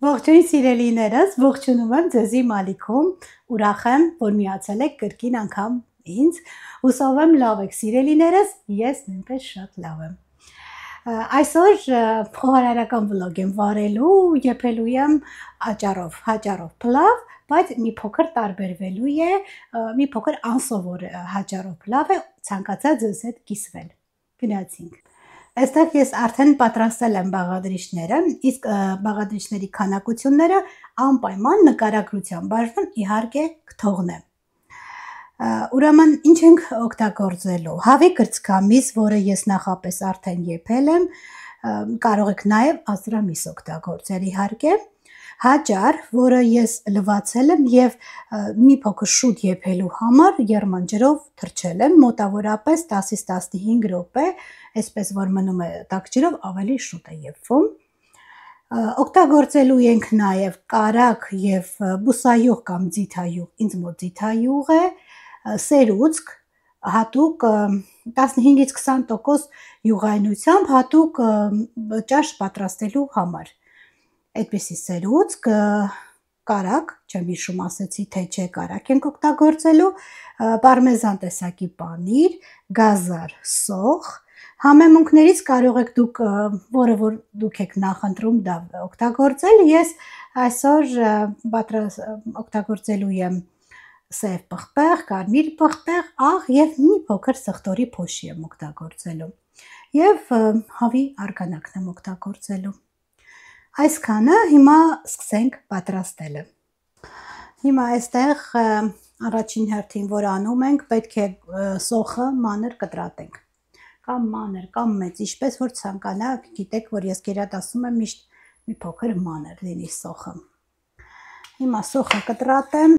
Ողջույն սիրելիներս, ողջունում եմ ձեզի Մալիքում, ուրախ եմ, որ միացել եք կրկին անգամ ինձ, հուսով եմ լավ եք սիրելիներս, ես նույնպես շատ լավ եմ։ Այսօր խոհարարական վլոգ եմ վարելու, եփելու եմ հաճարով փլավ, բայց մի փոքր տարբերվելու է, մի փոքր անսովոր հաճարով փլավ է, ցանկացա ձեզ հետ կիսվել։ Գնացինք։ Այստեղ ես արդեն պատրաստել եմ բաղադրիչները, իսկ բաղադրիչների քանակությունները անպայման նկարագրության բաժնում իհարկե կթողնեմ։ Ուրեմն ինչ ենք օգտագործելու։ Հավի կրծքամիս, որը ես նախապես արդեն եփել եմ, կարող եք նաև ազրամիս օգտագործել իհարկե։ Հաճար, որը ես լվացել եմ եւ մի փոքր շուտ եփելու համար եռման ջրով թրջել եմ, մոտավորապես 10-ից 15 րոպե, այսպես որ մնում է տաք ջրով ավելի շուտ է եփվում։ Օգտագործելու ենք նաև կարագ եւ բուսայուղ կամ ձիթայուղ, ինձ մոտ ձիթայուղ է, սերուցք, հատուկ 15-ից 20% յուղայնությամբ հատուկ ճաշ պատրաստելու համար։ Այդպիսի սերուցք, կարագ, չեմ հիշում ասեցի թե չէ կարագ ենք օգտագործելու, պարմեզան տեսակի պանիր, գազար, սոխ, համեմունքներից կարող եք դուք, որը որ դուք եք նախընտրում դա օգտագործել, ես այսօր օգտագործելու եմ սև պղպեղ, կարմիր պղպեղ, աղ եւ մի փոքր սխտորի փոշի եմ օգտագործելու եւ հավի արգանակն եմ օգտագործելու։ Այսքանը, հիմա սկսենք պատրաստելը։ Հիմա այստեղ առաջին հերթին որ անում ենք, պետք է սոխը մանր կտրատենք, կամ մանր, կամ մեծ, ինչպես որ ցանկանաք, գիտեք, որ ես գերադասում եմ միշտ մի փոքր մանր լինի սոխը։ Հիմա սոխը կտրատեմ։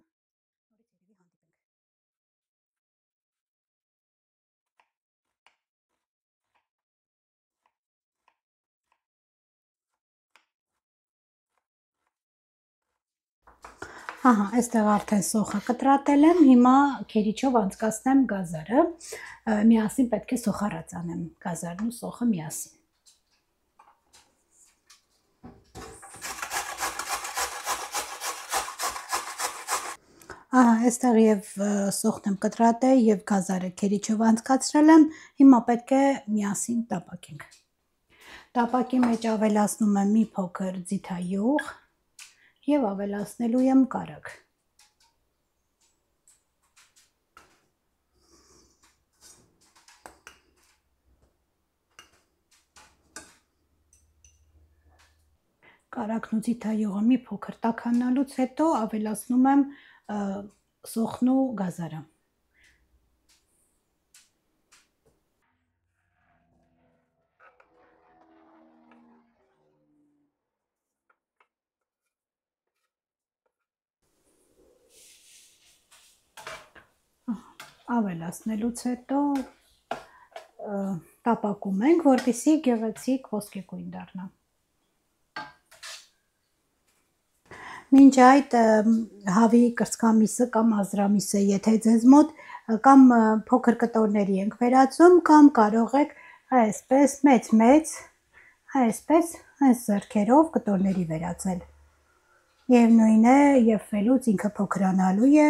Ահա, այստեղ արդեն սոխը կտրատել եմ, հիմա քերիչով անցկացնեմ գազարը, միասին պետք է սոխառած անեմ գազարն ու սոխը միասին։ Ահա, այստեղ եւ սոխն եմ կտրատել եւ գազարը քերիչով անցկացրել եմ, հիմա պետք է միասին տապակենք։ Տապակի մեջ ավելացնում եմ մի փոքր ձիթայուղ եւ ավելացնելու եմ կարագ։ Կարագն ու ձիթայուղը մի փոքր տաքանալուց հետո ավելացնում եմ սոխն ու գազարը։ Ավելացնելուց հետո տապակում ենք, որպեսզի գեղեցիկ ոսկեգույն դառնա։ Մինչ այդ հավի կրծքամիսը կամ ազրամիսը, եթե ձեզ մոտ կամ փոքր կտորների ենք վերածում, կամ կարող եք այսպես մեծ, այսպես այս ձեռքերով կտորների վերածել։ Եվ նույն է, եփվելուց ինքը փոքրանալու է։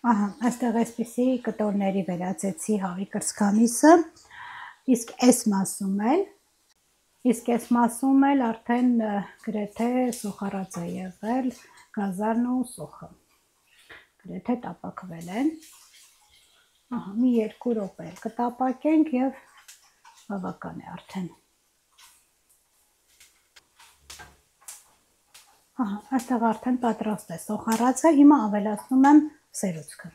Ահա, այստեղ այսպիսի կտորների վերածեցի հավի կրծքամիսը, իսկ այս մասում էլ արդեն գրեթե սոխառած է եղել գազարն ու սոխը, գրեթե տապակվել են, ահա, մի 2 րոպե կտապակենք եւ բավական է արդեն։ Ահա, այստեղ արդեն պատրաստ է սոխառածը, հիմա ավելացնում եմ սերուցքը։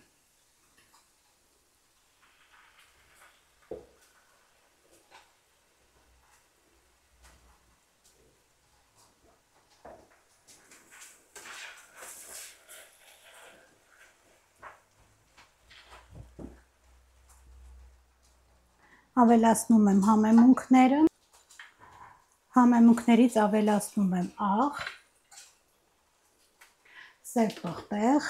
Ավելացնում եմ համեմունքները, համեմունքներից ավելացնում եմ աղ, սև պղպեղ,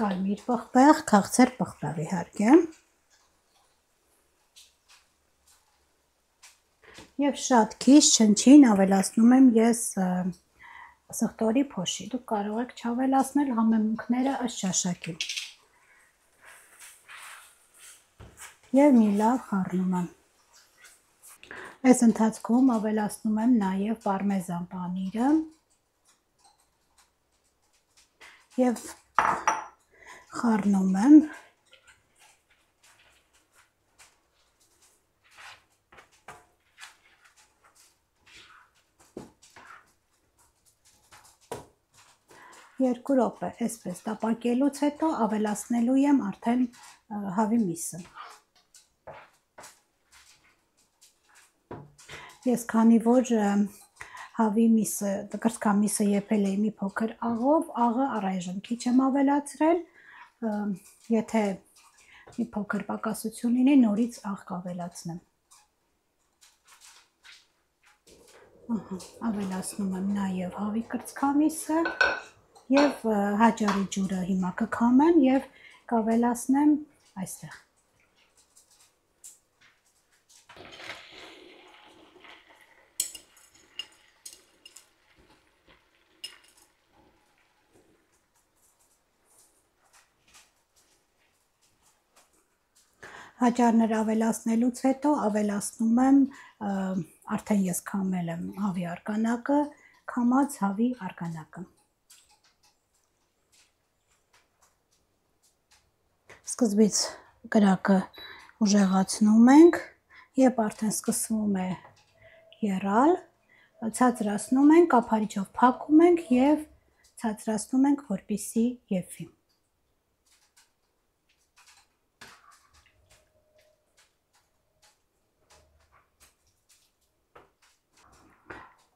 կարմիր պղպեղ, քաղցր պղպեղ իհարկե։ Եվ շատ քիչ չնչին ավելացնում եմ ես սխտորի փոշի, դուք կարող եք չավելացնել համեմունքները ըստ ճաշակի։ Եվ մի լավ խառնում եմ։ Այս ընթացքում ավելացնում եմ նաև պարմեզան պանիրը և խառնում եմ։ Երկու րոպե այսպես տապակելուց հետո ավելացնելու եմ արդեն հավի միսը։ Ես քանի որ հավի միսը, կրծքամիսը եփել էի մի փոքր աղով, աղը առայժմ քիչ եմ ավելացրել, եթե մի փոքր պակասություն լինի, նորից աղ կավելացնեմ։ Ավելացնում եմ նաև հավի կրծքամիսը և հաճարի ջուրը հիմա կքամեմ և կավելացնեմ այստեղ։ Հաճարները ավելացնելուց հետո ավելացնում եմ, արդեն ես քամել եմ հավի արգանակը, քամած հավի արգանակը։ Սկզբից կրակը ուժեղացնում ենք, երբ արդեն սկսվում է եռալ, ցածրացնում ենք, կափարիչով փակում ենք և ցածրացնում ենք, որպեսզի եփվի։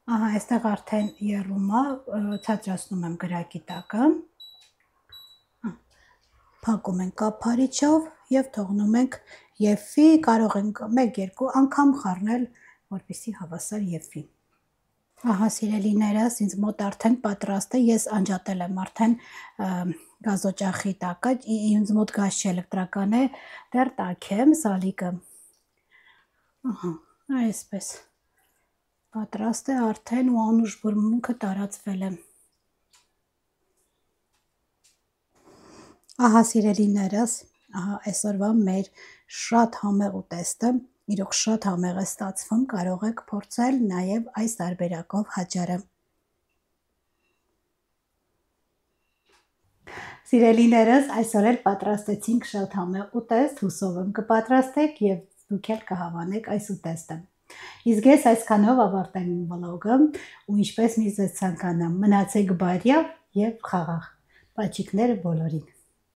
Ահա, այստեղ արդեն եռում է, ցածրացնում եմ կրակի տակը, փակում ենք կափարիչով և թողնում ենք եփվի, կարող ենք 1-2 անգամ խառնել, որպեսզի հավասար եփվի։ Ահա, սիրելիներս, ինձ մոտ արդեն պատրաստ է, ես անջատել եմ արդեն գազօջախի տակը, ինձ մոտ գազ չէ, էլեկտրական է, դեռ տաք եմ սալիկը։ Ահա, այսպես պատրաստ է արդեն ու անուշ բուրմունքը տարածվել է։ Ահա, սիրելիներս, ահա այսօրվա մեր շատ համեղ ուտեստը, իրոք շատ համեղ է ստացվում, կարող եք փորձել նաև այս տարբերակով հաճարը։ Սիրելիներս, այսօր էլ պատրաստեցինք շատ համեղ ուտեստ, հուսով եմ կպատրաստեք և դուք էլ կհավանեք այս ուտեստը։ Իսկ ես այսքանով ավարտեմ իմ վլոգը ու ինչպես միշտ ձեզ ցանկանամ, մնացեք բարյավ և խաղաղ։ Պաչիկները բոլորին։